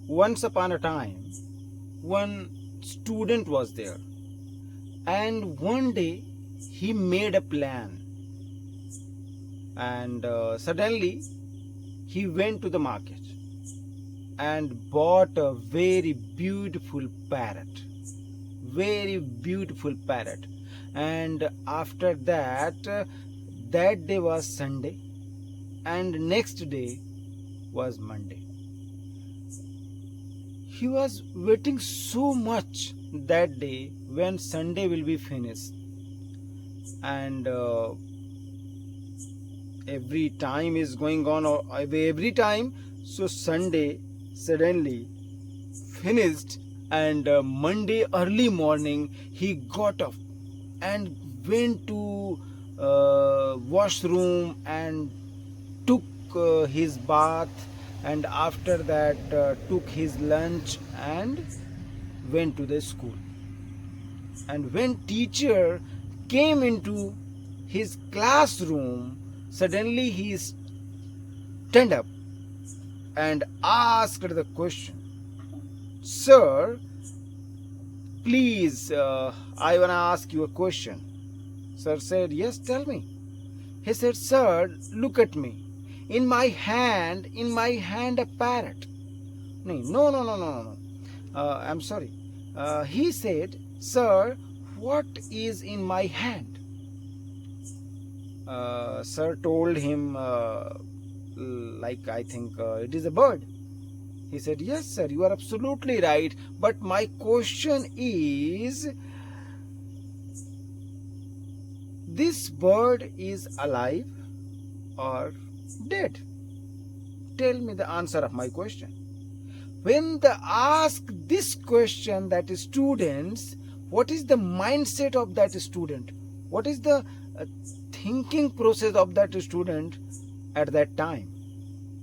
Once upon a time, one student was there, and one day he made a plan, and suddenly he went to the market and bought a very beautiful parrot. Very beautiful parrot. And after that, that day was Sunday, and next day was Monday. He was waiting so much that day when Sunday will be finished, and every time is going on, or every time. So Sunday suddenly finished, and Monday early morning he got up and went to washroom and took his bath, and after that took his lunch and went to the school. And when teacher came into his classroom, suddenly he stand up and asked the question, "Sir, please, I want to ask you a question." Sir said, "Yes, tell me." He said, "Sir, look at me. In my hand a parrot." No, no, no, no, no, no. I'm sorry. He said, "Sir, what is in my hand?" Sir told him, like, I think it is a bird. He said, "Yes, sir, you are absolutely right. But my question is, this bird is alive or dead? Tell me the answer of my question." When they ask this question, that is students, what is the mindset of that student? What is the thinking process of that student at that time?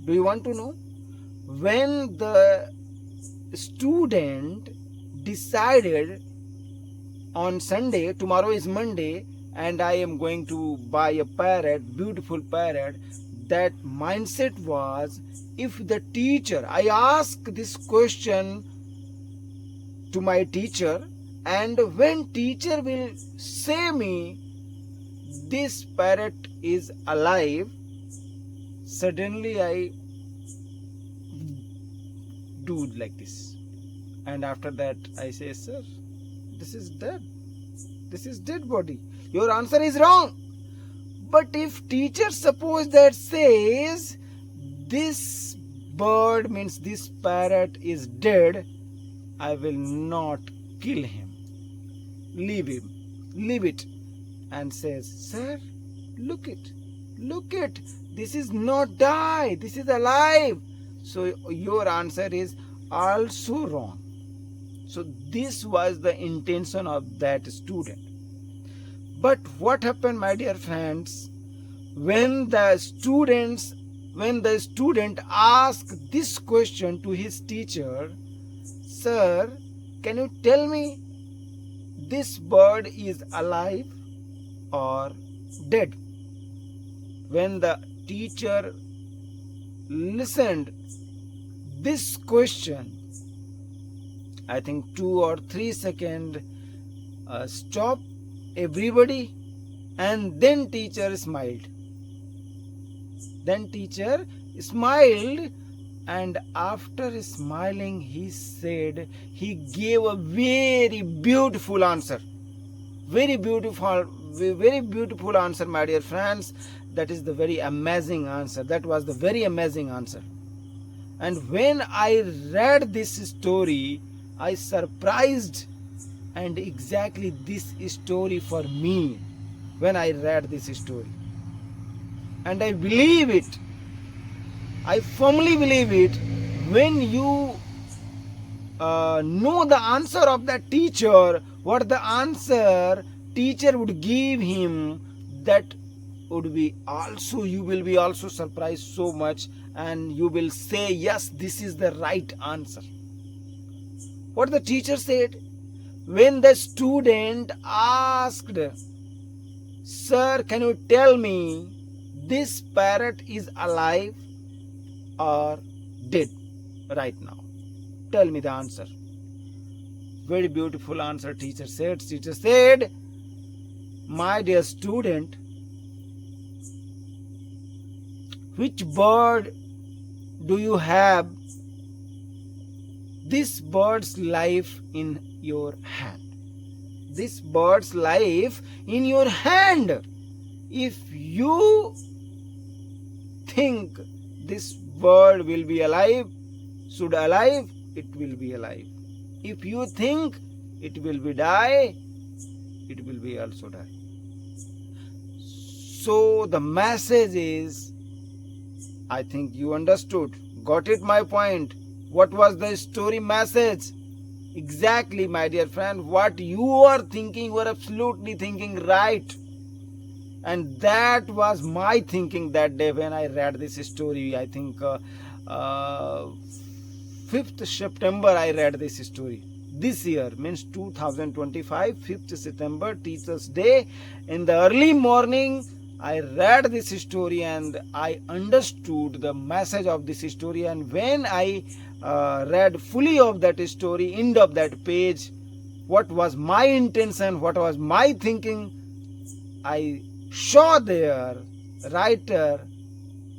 Do you want to know? When the student decided on Sunday, tomorrow is Monday, and I am going to buy a parrot, beautiful parrot, that mindset was, if the teacher, I ask this question to my teacher, and when teacher will say me this parrot is alive, suddenly I do like this, and after that I say, "Sir, this is dead. This is dead body. Your answer is wrong." But if teacher suppose that says this bird, means this parrot is dead, I will not kill him. Leave him. Leave it. And says, "Sir, look it. Look it. This is not die. This is alive." So your answer is also wrong. So this was the intention of that student. But what happened, my dear friends, when the student asked this question to his teacher, "Sir, can you tell me this bird is alive or dead?" When the teacher listened this question, I think 2 or 3 seconds, stop everybody, and then teacher smiled. Then teacher smiled, and after smiling he said, he gave a very beautiful answer. Very beautiful answer, my dear friends. That is the very amazing answer. That was the very amazing answer. And when I read this story, I surprised, and exactly this story for me when I read this story. And I believe it. I firmly believe it. When you know the answer of that teacher, what the answer teacher would give him, that would be also, you will be also surprised so much, and you will say, "Yes, this is the right answer." What the teacher said? When the student asked, "Sir, can you tell me this parrot is alive or dead right now?" Tell me the answer. Very beautiful answer, teacher said. Teacher said, my dear student, which bird do you have this bird's life in your hand? This bird's life in your hand. If you think this bird will be alive, should alive, it will be alive. If you think it will be die, it will be also die. So the message is, I think you understood. Got it, my point? What was the story message? Exactly, my dear friend, what you are thinking, you are absolutely thinking right. And that was my thinking that day when I read this story. I think 5th September I read this story. This year, means 2025, 5th September, Teachers' Day. In the early morning, I read this story and I understood the message of this story. And when I read fully of that story, end of that page, what was my intention, what was my thinking, I saw there writer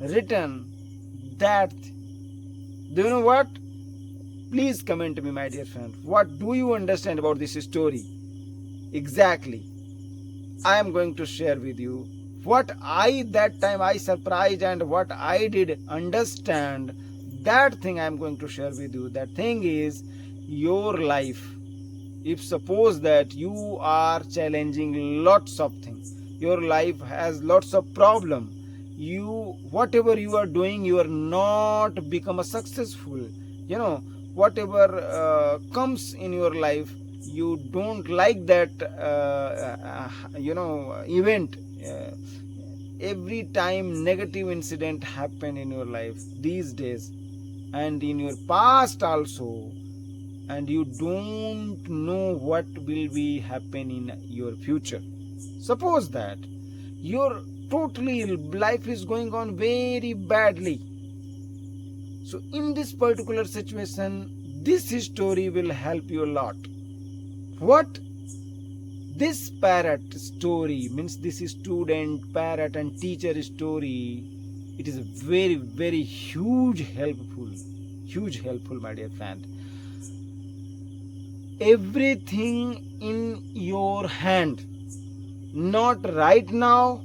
written that. Do you know what? Please comment me, my dear friend. What do you understand about this story? Exactly. I am going to share with you what that time I surprised and what I did understand. That thing I am going to share with you. That thing is your life. If suppose that you are challenging lots of things, your life has lots of problem, whatever you are doing, you are not become a successful, whatever comes in your life, you don't like that event. Every time negative incident happen in your life these days and in your past also, and you don't know what will be happen in your future. Suppose that your totally life is going on very badly. So in this particular situation, this story will help you a lot. What? This parrot story, means this student, parrot and teacher story, it is very, very huge helpful, my dear friend. Everything in your hand, not right now,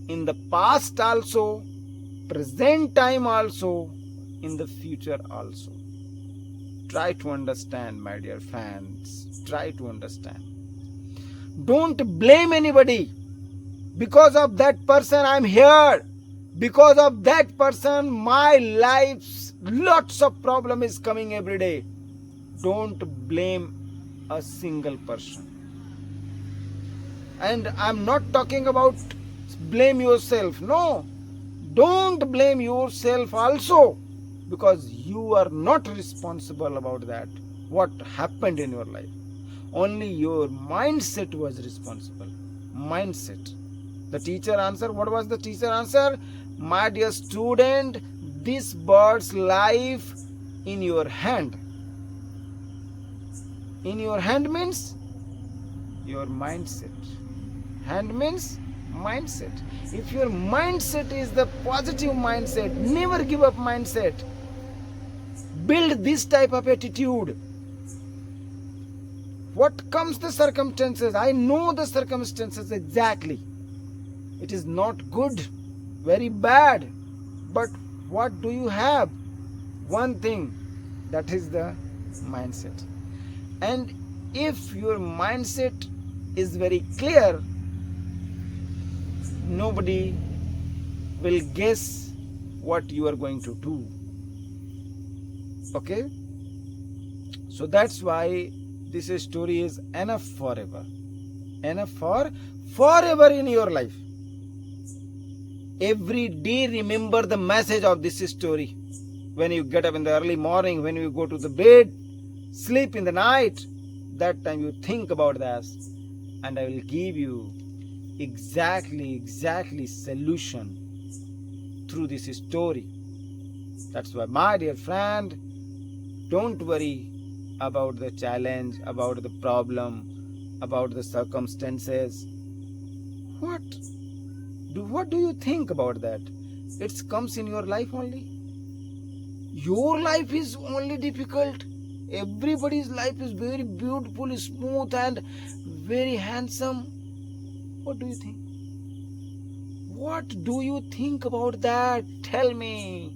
in the past also, present time also, in the future also. Try to understand, my dear friends. Try to understand. Don't blame anybody. Because of that person I am here. Because of that person my life's lots of problem is coming every day. Don't blame a single person. And I'm not talking about blame yourself. No. Don't blame yourself also. Because you are not responsible about that. What happened in your life. Only your mindset was responsible. Mindset. The teacher answer. What was the teacher answer? My dear student, this bird's life in your hand. In your hand means your mindset. Hand means mindset. If your mindset is the positive mindset, never give up mindset. Build this type of attitude. What comes the circumstances? I know the circumstances exactly. It is not good, very bad. But what do you have? One thing, that is the mindset. And if your mindset is very clear, nobody will guess what you are going to do. Okay? So that's why this story is enough forever. Enough for forever in your life. Every day remember the message of this story. When you get up in the early morning, when you go to the bed, sleep in the night, that time you think about this. And I will give you exactly solution through this story. That's why, my dear friend, Don't worry about the challenge, about the problem, about the circumstances. What what do you think about that? It comes in your life only. Your life is only difficult. Everybody's life is very beautiful, smooth, and very handsome. What do you think? What do you think about that? Tell me.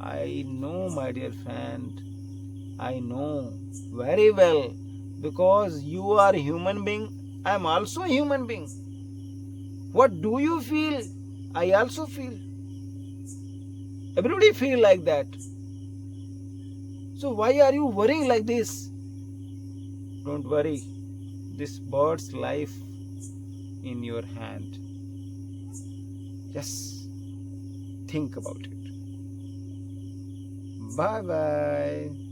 I know, my dear friend. I know very well, because you are a human being. I am also a human being. What do you feel? I also feel. Everybody feel like that. So why are you worrying like this? Don't worry. This bird's life in your hand. Just think about it. Bye bye.